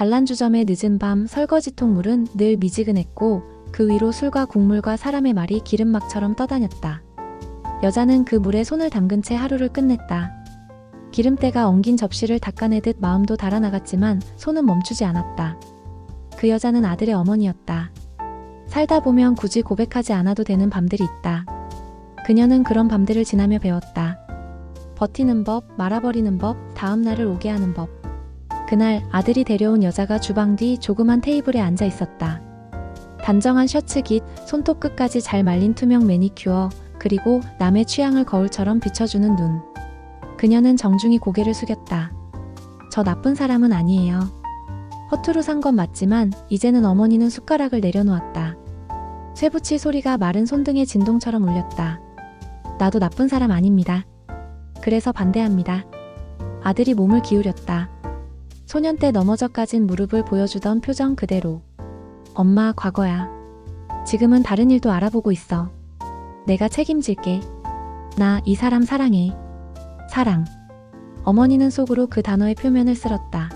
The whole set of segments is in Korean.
단란주점의 늦은 밤 설거지통 물은 늘 미지근했고 그 위로 술과 국물과 사람의 말이 기름막처럼 떠다녔다. 여자는 그 물에 손을 담근 채 하루를 끝냈다. 기름때가 엉긴 접시를 닦아내듯 마음도 달아나갔지만 손은 멈추지 않았다. 그 여자는 아들의 어머니였다. 살다 보면 굳이 고백하지 않아도 되는 밤들이 있다. 그녀는 그런 밤들을 지나며 배웠다. 버티는 법, 말아버리는 법, 다음 날을 오게 하는 법. 그날 아들이 데려온 여자가 주방 뒤 조그만 테이블에 앉아 있었다. 단정한 셔츠 깃, 손톱 끝까지 잘 말린 투명 매니큐어, 그리고 남의 취향을 거울처럼 비춰주는 눈. 그녀는 정중히 고개를 숙였다. 저 나쁜 사람은 아니에요. 허투루 산 건 맞지만 이제는 어머니는 숟가락을 내려놓았다. 쇠붙이 소리가 마른 손등에 진동처럼 울렸다. 나도 나쁜 사람 아닙니다. 그래서 반대합니다. 아들이 몸을 기울였다. 소년 때 넘어져 까진 무릎을 보여주던 표정 그대로. 엄마, 과거야. 지금은 다른 일도 알아보고 있어. 내가 책임질게. 나 이 사람 사랑해. 사랑. 어머니는 속으로 그 단어의 표면을 쓸었다.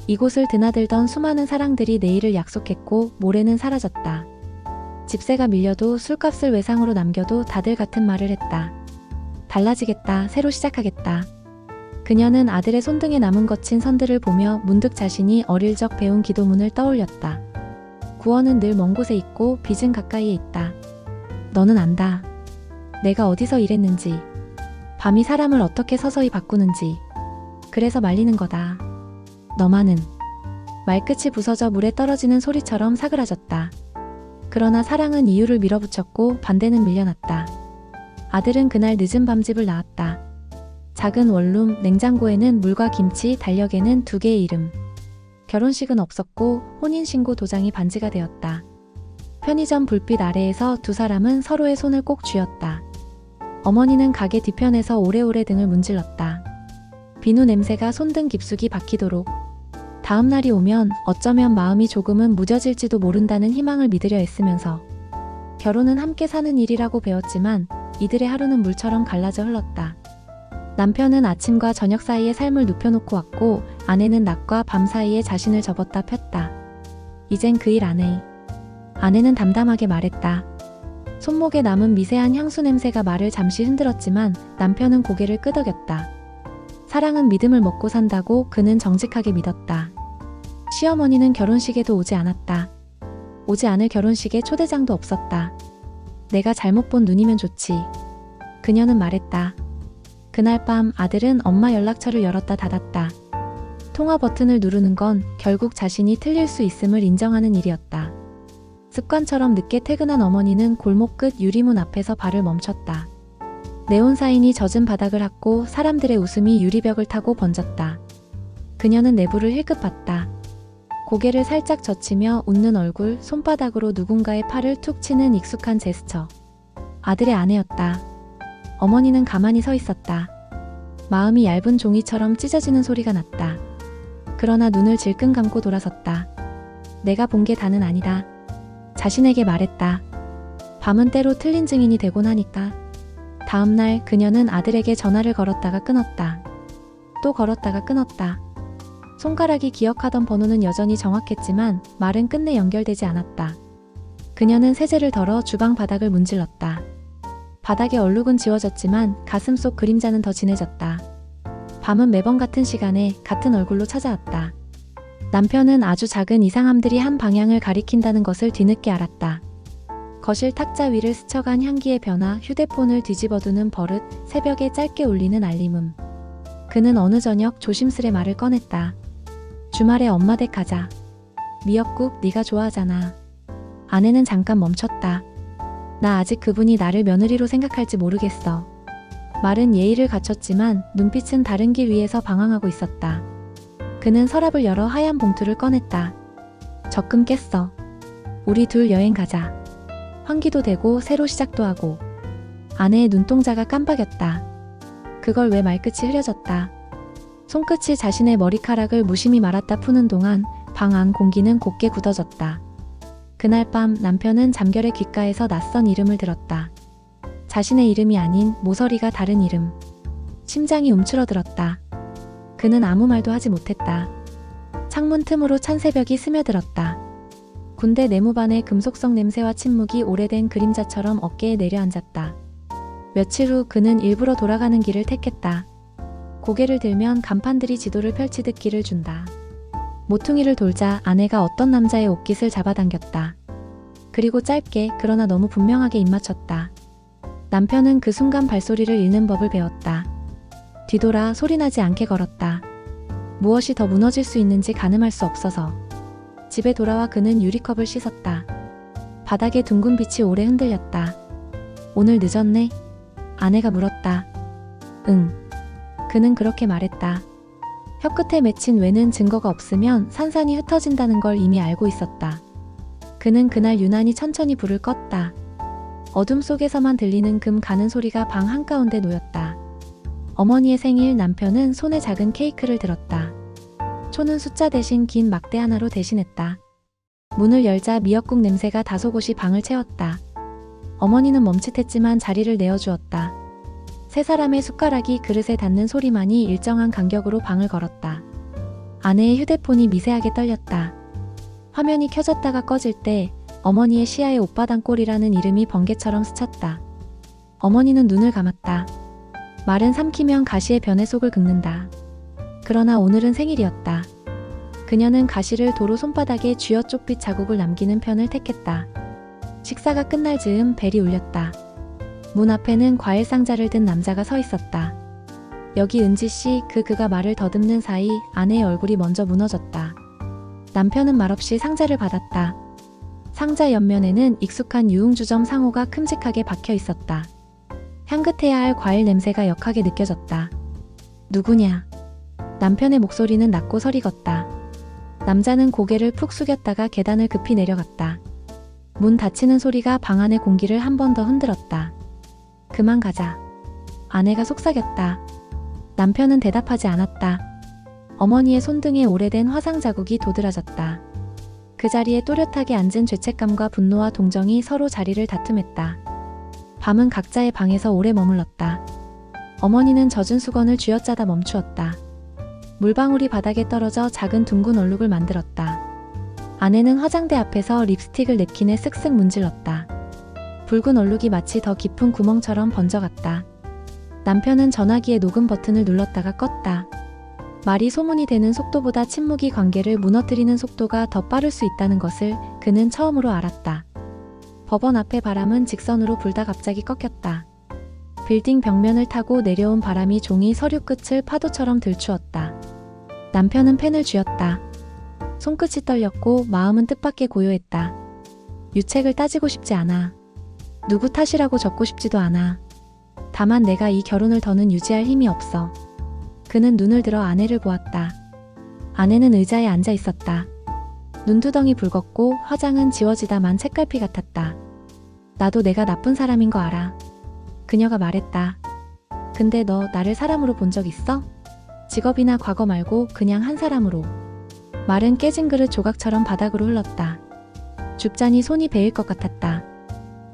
이곳을 드나들던 수많은 사랑들이 내일을 약속했고 모레는 사라졌다. 집세가 밀려도 술값을 외상으로 남겨도 다들 같은 말을 했다. 달라지겠다, 새로 시작하겠다. 그녀는 아들의 손등에 남은 거친 선들을 보며 문득 자신이 어릴 적 배운 기도문을 떠올렸다. 구원은 늘 먼 곳에 있고 빚은 가까이에 있다. 너는 안다. 내가 어디서 일했는지, 밤이 사람을 어떻게 서서히 바꾸는지. 그래서 말리는 거다. 너만은. 말끝이 부서져 물에 떨어지는 소리처럼 사그라졌다. 그러나 사랑은 이유를 밀어붙였고 반대는 밀려났다. 아들은 그날 늦은 밤집을 나왔다. 작은 원룸, 냉장고에는 물과 김치, 달력에는 2개의 이름. 결혼식은 없었고 혼인신고 도장이 반지가 되었다. 편의점 불빛 아래에서 두 사람은 서로의 손을 꼭 쥐었다. 어머니는 가게 뒤편에서 오래오래 등을 문질렀다. 비누 냄새가 손등 깊숙이 박히도록. 다음 날이 오면 어쩌면 마음이 조금은 무뎌질지도 모른다는 희망을 믿으려 애쓰면서. 결혼은 함께 사는 일이라고 배웠지만 이들의 하루는 물처럼 갈라져 흘렀다. 남편은 아침과 저녁 사이에 삶을 눕혀놓고 왔고 아내는 낮과 밤 사이에 자신을 접었다 폈다. 이젠 그 일 안 해. 아내는 담담하게 말했다. 손목에 남은 미세한 향수 냄새가 말을 잠시 흔들었지만 남편은 고개를 끄덕였다. 사랑은 믿음을 먹고 산다고 그는 정직하게 믿었다. 시어머니는 결혼식에도 오지 않았다. 오지 않을 결혼식에 초대장도 없었다. 내가 잘못 본 눈이면 좋지. 그녀는 말했다. 그날 밤 아들은 엄마 연락처를 열었다 닫았다. 통화 버튼을 누르는 건 결국 자신이 틀릴 수 있음을 인정하는 일이었다. 습관처럼 늦게 퇴근한 어머니는 골목 끝 유리문 앞에서 발을 멈췄다. 네온사인이 젖은 바닥을 핥고 사람들의 웃음이 유리벽을 타고 번졌다. 그녀는 내부를 힐끗 봤다. 고개를 살짝 젖히며 웃는 얼굴, 손바닥으로 누군가의 팔을 툭 치는 익숙한 제스처. 아들의 아내였다. 어머니는 가만히 서 있었다. 마음이 얇은 종이처럼 찢어지는 소리가 났다. 그러나 눈을 질끈 감고 돌아섰다. 내가 본 게 다는 아니다. 자신에게 말했다. 밤은 때로 틀린 증인이 되곤 하니까. 다음 날 그녀는 아들에게 전화를 걸었다가 끊었다. 또 걸었다가 끊었다. 손가락이 기억하던 번호는 여전히 정확했지만 말은 끝내 연결되지 않았다. 그녀는 세제를 덜어 주방 바닥을 문질렀다. 바닥의 얼룩은 지워졌지만 가슴 속 그림자는 더 진해졌다. 밤은 매번 같은 시간에 같은 얼굴로 찾아왔다. 남편은 아주 작은 이상함들이 한 방향을 가리킨다는 것을 뒤늦게 알았다. 거실 탁자 위를 스쳐간 향기의 변화, 휴대폰을 뒤집어두는 버릇, 새벽에 짧게 울리는 알림음. 그는 어느 저녁 조심스레 말을 꺼냈다. 주말에 엄마 댁 가자. 미역국 네가 좋아하잖아. 아내는 잠깐 멈췄다. 나 아직 그분이 나를 며느리로 생각할지 모르겠어. 말은 예의를 갖췄지만 눈빛은 다른 길 위에서 방황하고 있었다. 그는 서랍을 열어 하얀 봉투를 꺼냈다. 적금 깼어. 우리 둘 여행 가자. 환기도 되고 새로 시작도 하고. 아내의 눈동자가 깜빡였다. 그걸 왜 말끝이 흐려졌다. 손끝이 자신의 머리카락을 무심히 말았다 푸는 동안 방 안 공기는 곱게 굳어졌다. 그날 밤 남편은 잠결에 귓가에서 낯선 이름을 들었다. 자신의 이름이 아닌 모서리가 다른 이름. 심장이 움츠러들었다. 그는 아무 말도 하지 못했다. 창문 틈으로 찬 새벽이 스며들었다. 군대 내무반의 금속성 냄새와 침묵이 오래된 그림자처럼 어깨에 내려앉았다. 며칠 후 그는 일부러 돌아가는 길을 택했다. 고개를 들면 간판들이 지도를 펼치듯 길을 준다. 모퉁이를 돌자 아내가 어떤 남자의 옷깃을 잡아당겼다. 그리고 짧게 그러나 너무 분명하게 입맞췄다. 남편은 그 순간 발소리를 잃는 법을 배웠다. 뒤돌아 소리나지 않게 걸었다. 무엇이 더 무너질 수 있는지 가늠할 수 없어서. 집에 돌아와 그는 유리컵을 씻었다. 바닥에 둥근 빛이 오래 흔들렸다. 오늘 늦었네? 아내가 물었다. 응. 그는 그렇게 말했다. 혀끝에 맺힌 왜는 증거가 없으면 산산이 흩어진다는 걸 이미 알고 있었다. 그는 그날 유난히 천천히 불을 껐다. 어둠 속에서만 들리는 금 가는 소리가 방 한가운데 놓였다. 어머니의 생일. 남편은 손에 작은 케이크를 들었다. 초는 숫자 대신 긴 막대 하나로 대신했다. 문을 열자 미역국 냄새가 다소곳이 방을 채웠다. 어머니는 멈칫했지만 자리를 내어주었다. 세 사람의 숟가락이 그릇에 닿는 소리만이 일정한 간격으로 방을 걸었다. 아내의 휴대폰이 미세하게 떨렸다. 화면이 켜졌다가 꺼질 때 어머니의 시야에 옷바단꼴이라는 이름이 번개처럼 스쳤다. 어머니는 눈을 감았다. 말은 삼키면 가시의 변에 속을 긁는다. 그러나 오늘은 생일이었다. 그녀는 가시를 도로 손바닥에 쥐어 쪽빛 자국을 남기는 편을 택했다. 식사가 끝날 즈음 벨이 울렸다. 문 앞에는 과일 상자를 든 남자가 서 있었다. 여기 은지씨. 그가 말을 더듬는 사이 아내의 얼굴이 먼저 무너졌다. 남편은 말없이 상자를 받았다. 상자 옆면에는 익숙한 유흥주점 상호가 큼직하게 박혀 있었다. 향긋해야 할 과일 냄새가 역하게 느껴졌다. 누구냐? 남편의 목소리는 낮고 서리걷다. 남자는 고개를 푹 숙였다가 계단을 급히 내려갔다. 문 닫히는 소리가 방 안의 공기를 한 번 더 흔들었다. 그만 가자. 아내가 속삭였다. 남편은 대답하지 않았다. 어머니의 손등에 오래된 화상 자국이 도드라졌다. 그 자리에 또렷하게 앉은 죄책감과 분노와 동정이 서로 자리를 다툼했다. 밤은 각자의 방에서 오래 머물렀다. 어머니는 젖은 수건을 쥐어짜다 멈추었다. 물방울이 바닥에 떨어져 작은 둥근 얼룩을 만들었다. 아내는 화장대 앞에서 립스틱을 냅킨에 쓱쓱 문질렀다. 붉은 얼룩이 마치 더 깊은 구멍처럼 번져갔다. 남편은 전화기의 녹음 버튼을 눌렀다가 껐다. 말이 소문이 되는 속도보다 침묵이 관계를 무너뜨리는 속도가 더 빠를 수 있다는 것을 그는 처음으로 알았다. 법원 앞의 바람은 직선으로 불다 갑자기 꺾였다. 빌딩 벽면을 타고 내려온 바람이 종이 서류 끝을 파도처럼 들추었다. 남편은 펜을 쥐었다. 손끝이 떨렸고 마음은 뜻밖의 고요했다. 유책을 따지고 싶지 않아. 누구 탓이라고 적고 싶지도 않아. 다만 내가 이 결혼을 더는 유지할 힘이 없어. 그는 눈을 들어 아내를 보았다. 아내는 의자에 앉아 있었다. 눈두덩이 붉었고 화장은 지워지다만 책갈피 같았다. 나도 내가 나쁜 사람인 거 알아. 그녀가 말했다. 근데 너 나를 사람으로 본 적 있어? 직업이나 과거 말고 그냥 한 사람으로. 말은 깨진 그릇 조각처럼 바닥으로 흘렀다. 줍자니 손이 베일 것 같았다.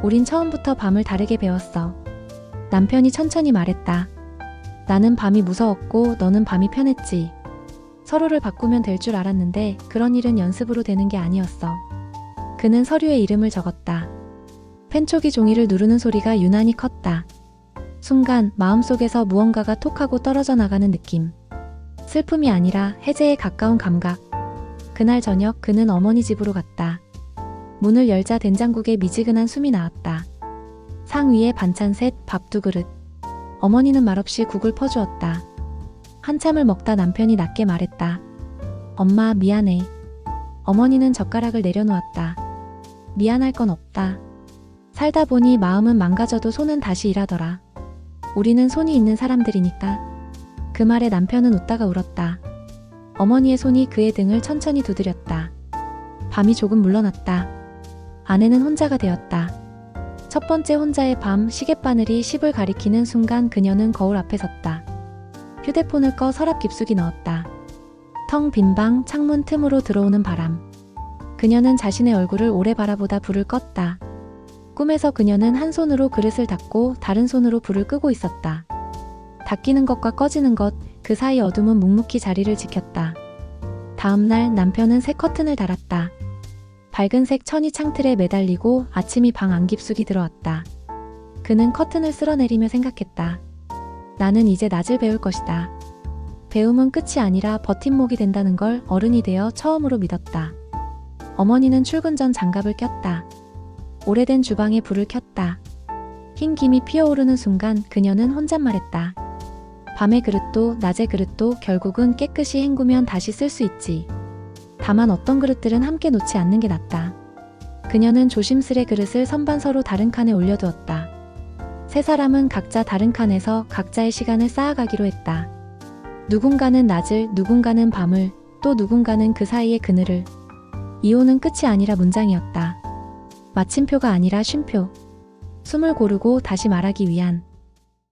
우린 처음부터 밤을 다르게 배웠어. 남편이 천천히 말했다. 나는 밤이 무서웠고 너는 밤이 편했지. 서로를 바꾸면 될 줄 알았는데 그런 일은 연습으로 되는 게 아니었어. 그는 서류에 이름을 적었다. 펜촉이 종이를 누르는 소리가 유난히 컸다. 순간 마음속에서 무언가가 톡하고 떨어져 나가는 느낌. 슬픔이 아니라 해제에 가까운 감각. 그날 저녁 그는 어머니 집으로 갔다. 문을 열자 된장국에 미지근한 숨이 나왔다. 상 위에 반찬 셋, 밥 2그릇. 어머니는 말없이 국을 퍼주었다. 한참을 먹다 남편이 낮게 말했다. 엄마 미안해. 어머니는 젓가락을 내려놓았다. 미안할 건 없다. 살다 보니 마음은 망가져도 손은 다시 일하더라. 우리는 손이 있는 사람들이니까. 그 말에 남편은 웃다가 울었다. 어머니의 손이 그의 등을 천천히 두드렸다. 밤이 조금 물러났다. 아내는 혼자가 되었다. 첫 번째 혼자의 밤. 시계바늘이 10을 가리키는 순간 그녀는 거울 앞에 섰다. 휴대폰을 꺼 서랍 깊숙이 넣었다. 텅 빈 방, 창문 틈으로 들어오는 바람. 그녀는 자신의 얼굴을 오래 바라보다 불을 껐다. 꿈에서 그녀는 한 손으로 그릇을 닫고 다른 손으로 불을 끄고 있었다. 닫히는 것과 꺼지는 것, 그 사이 어둠은 묵묵히 자리를 지켰다. 다음날 남편은 새 커튼을 달았다. 밝은색 천이 창틀에 매달리고 아침이 방 안 깊숙이 들어왔다. 그는 커튼을 쓸어내리며 생각했다. 나는 이제 낫을 배울 것이다. 배움은 끝이 아니라 버팀목이 된다는 걸 어른이 되어 처음으로 믿었다. 어머니는 출근 전 장갑을 꼈다. 오래된 주방에 불을 켰다. 흰 김이 피어오르는 순간 그녀는 혼잣말했다. 밤의 그릇도 낮의 그릇도 결국은 깨끗이 헹구면 다시 쓸 수 있지. 다만 어떤 그릇들은 함께 놓지 않는 게 낫다. 그녀는 조심스레 그릇을 선반 서로 다른 칸에 올려두었다. 세 사람은 각자 다른 칸에서 각자의 시간을 쌓아가기로 했다. 누군가는 낮을, 누군가는 밤을, 또 누군가는 그 사이의 그늘을. 이혼은 끝이 아니라 문장이었다. 마침표가 아니라 쉼표. 숨을 고르고 다시 말하기 위한.